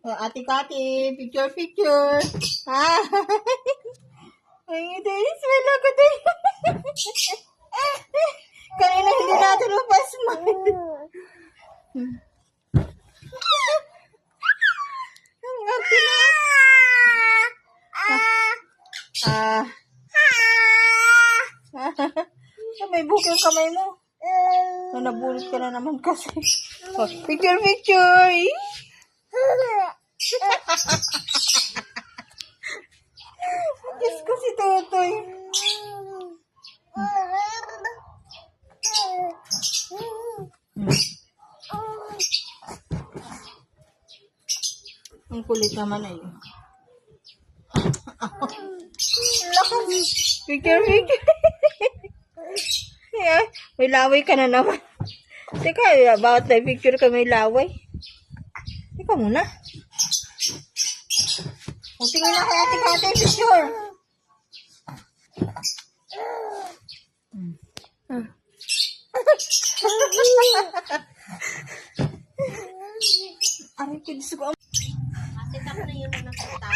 Ate Kati, picture. Ah. Ay, Dennis, wala ko tayo. Kanina hindi natin mapasmile. Ang ate na. May bukong kamay mo. Nabulot ka na naman kasi. Oh, picture. Kiss ko si Totoy. Ang kulit naman ay. Picture. Yeah, may laway ka na naman. Teka, bawat na picture ka may laway. Teka muna. O, tingin na kay Ate Kati, picture. Aray ko, Diyos ko. Ate, tapos na yun na nakita.